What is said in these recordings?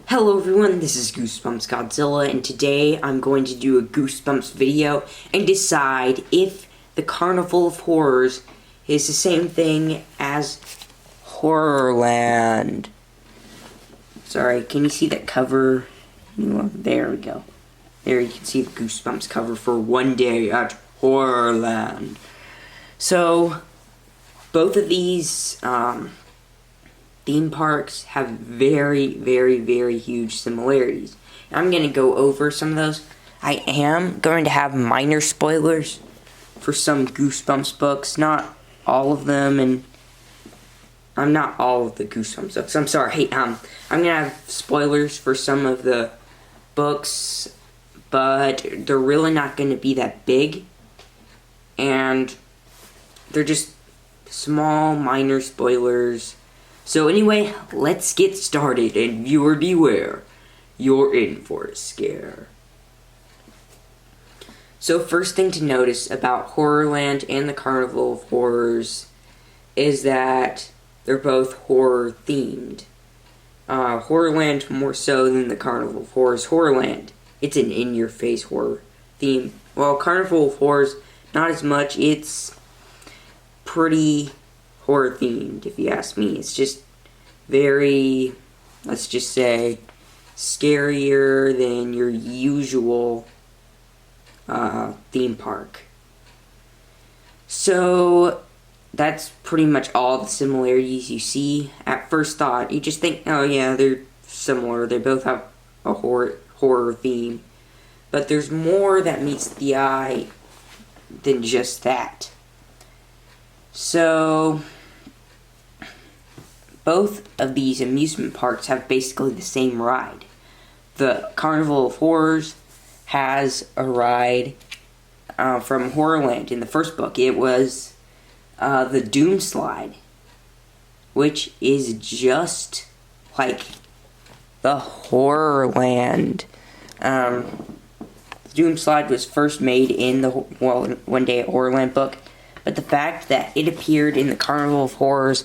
Hello everyone, this is Goosebumps Godzilla, and today I'm going to do a Goosebumps video and decide if the Carnival of Horrors is the same thing as Horrorland. Sorry, can you see that cover? There we go. There you can see the Goosebumps cover for One Day at Horrorland. So, both of these theme parks have very huge similarities. I'm going to go over some of those. I am going to have minor spoilers for some Goosebumps books, not all of them, and I'm not all of the Goosebumps books. I'm sorry. Hey, I'm going to have spoilers for some of the books, but they're really not going to be that big, and they're just small, minor spoilers. So anyway, let's get started, and viewer beware, you're in for a scare. So first thing to notice about Horrorland and the Carnival of Horrors is that they're both horror themed. Horrorland more so than the Carnival of Horrors. Horrorland, it's an in-your-face horror theme. While Carnival of Horrors, not as much. It's pretty horror themed, if you ask me. It's just very, let's just say, scarier than your usual theme park. So that's pretty much all the similarities you see. At first thought, you just think, oh yeah, they're similar. They both have a horror theme. But there's more that meets the eye than just that. So both of these amusement parks have basically the same ride. The Carnival of Horrors has a ride from Horrorland. In the first book, it was the Doom Slide, which is just like the Horrorland. The Doom Slide was first made in the One Day at Horrorland book, but the fact that it appeared in the Carnival of Horrors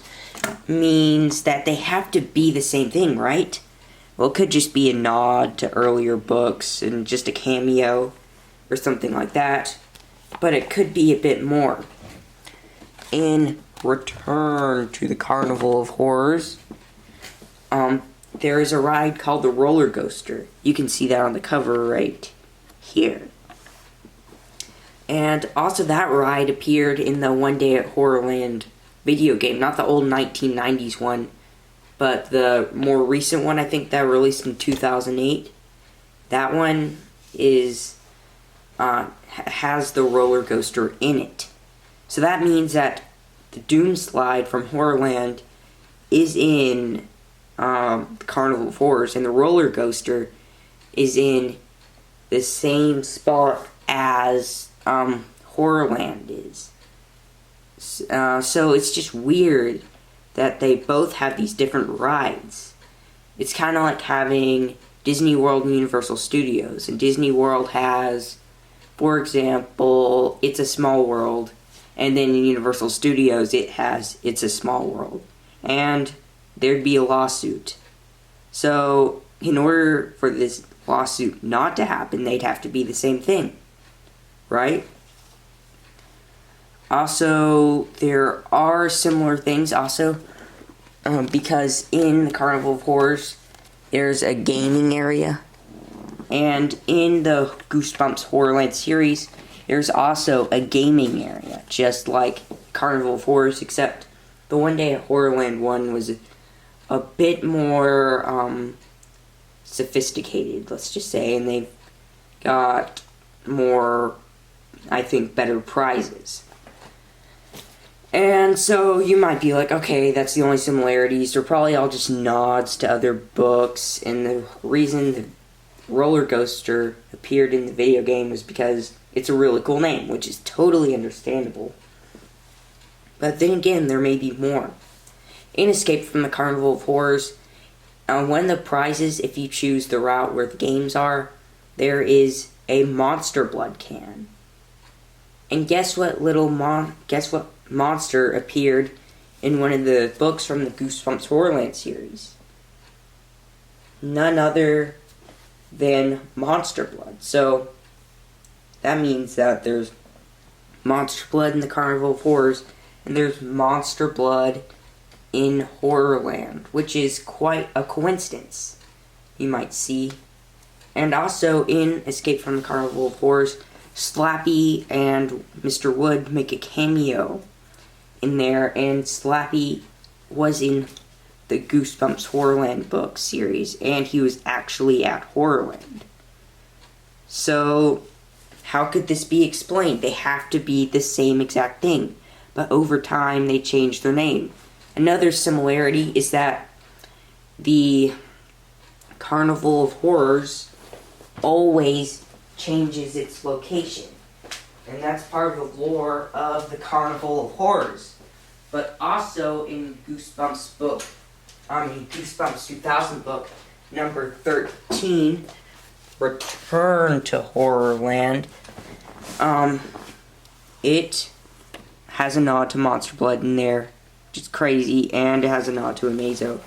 means that they have to be the same thing, right? Well, it could just be a nod to earlier books and just a cameo or something like that, but it could be a bit more. In Return to the Carnival of Horrors, there is a ride called the roller coaster. You can see that on the cover right here. And also that ride appeared in the One Day at Horrorland video game, not the old 1990s one, but the more recent one, I think that released in 2008. That one is has the roller coaster in it. So that means that the Doom Slide from Horrorland is in the Carnival of Horrors, and the roller coaster is in the same spot as Horrorland is. So it's just weird that they both have these different rides. It's kind of like having Disney World and Universal Studios. And Disney World has, for example, It's a Small World. And then in Universal Studios, it has It's a Small World. And there'd be a lawsuit. So in order for this lawsuit not to happen, they'd have to be the same thing, right? Also, there are similar things also, because in the Carnival of Horrors, there's a gaming area, and in the Goosebumps Horrorland series, there's also a gaming area, just like Carnival of Horrors, except the One Day at Horrorland one was a bit more sophisticated, let's just say, and they've got more, I think, better prizes. And so you might be like, okay, that's the only similarities. They're probably all just nods to other books. And the reason the roller coaster appeared in the video game was because it's a really cool name, which is totally understandable. But then again, there may be more. In Escape from the Carnival of Horrors, one of the prizes, if you choose the route where the games are, there is a monster blood can. And guess what monster appeared in one of the books from the Goosebumps Horrorland series? none other than monster blood. So that means that there's monster blood in the Carnival of Horrors, and there's monster blood in Horrorland, which is quite a coincidence, you might see. And also in Escape from the Carnival of Horrors, Slappy and Mr. Wood make a cameo in there, and Slappy was in the Goosebumps Horrorland book series, and he was actually at Horrorland. So, how could this be explained? They have to be the same exact thing, but over time they changed their name. Another similarity is that the Carnival of Horrors always changes its location. And that's part of the lore of the Carnival of Horrors. But also in Goosebumps 2000 book, number 13, Return to Horrorland, it has a nod to Monster Blood in there, which is crazy, and it has a nod to Amazo.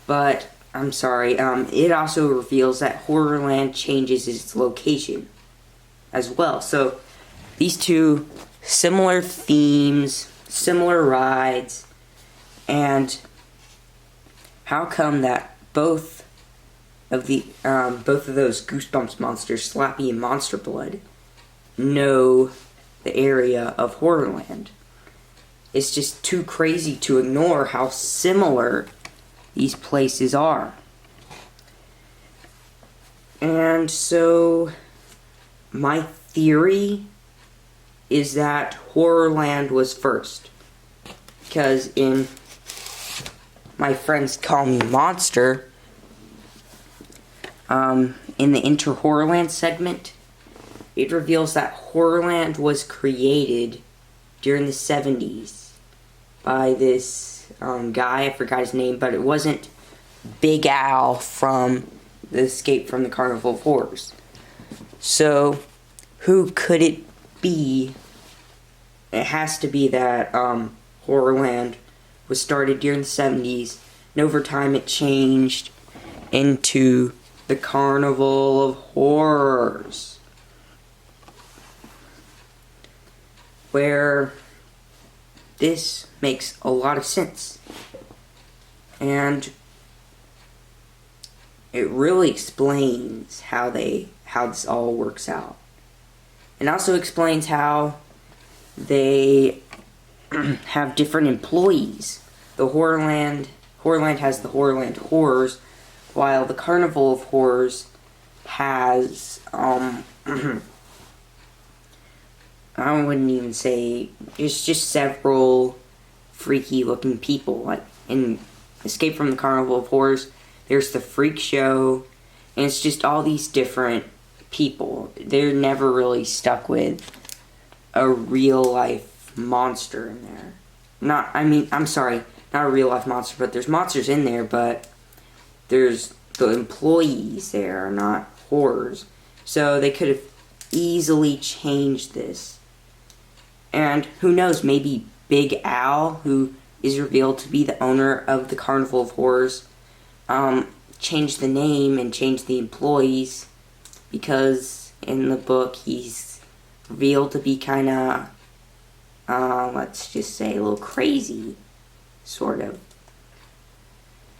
But, I'm sorry, it also reveals that Horrorland changes its location as well. So, these two similar themes, similar rides, and how come that both of those Goosebumps monsters, Slappy and Monster Blood, know the area of Horrorland? It's just too crazy to ignore how similar these places are. And so, my theory is that Horrorland was first. Because in My Friends Call Me Monster, in the Enter Horrorland segment, it reveals that Horrorland was created during the 70s by this guy, I forgot his name, but it wasn't Big Al from the Escape from the Carnival of Horrors. So, who could it be? It has to be that Horrorland was started during the 70s, and over time it changed into the Carnival of Horrors, where this makes a lot of sense. And it really explains how this all works out. And also explains how they have different employees. The Horrorland has the Horrorland Horrors, while the Carnival of Horrors has I wouldn't even say, it's just several freaky looking people. Like in Escape from the Carnival of Horrors, there's the Freak Show, and it's just all these different people. They're never really stuck with a real life monster in there. Not a real life monster, but there's monsters in there, but there's the employees there are not horrors. So they could have easily changed this. And who knows, maybe Big Al, who is revealed to be the owner of the Carnival of Horrors, changed the name and changed the employees, because in the book he's revealed to be kind of, let's just say, a little crazy, sort of.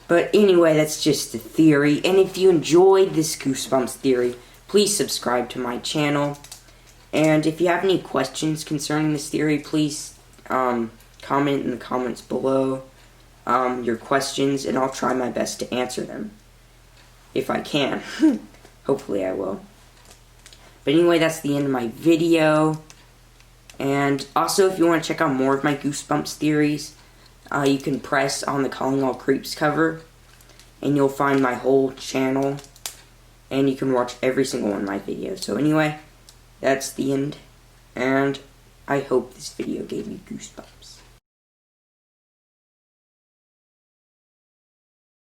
But anyway, that's just a theory, and if you enjoyed this Goosebumps theory, please subscribe to my channel. And if you have any questions concerning this theory, please comment in the comments below your questions, and I'll try my best to answer them. If I can. Hopefully I will. But anyway, that's the end of my video. And also, if you want to check out more of my Goosebumps theories, you can press on the Calling All Creeps cover, and you'll find my whole channel, and you can watch every single one of my videos. So anyway, that's the end, and I hope this video gave you goosebumps.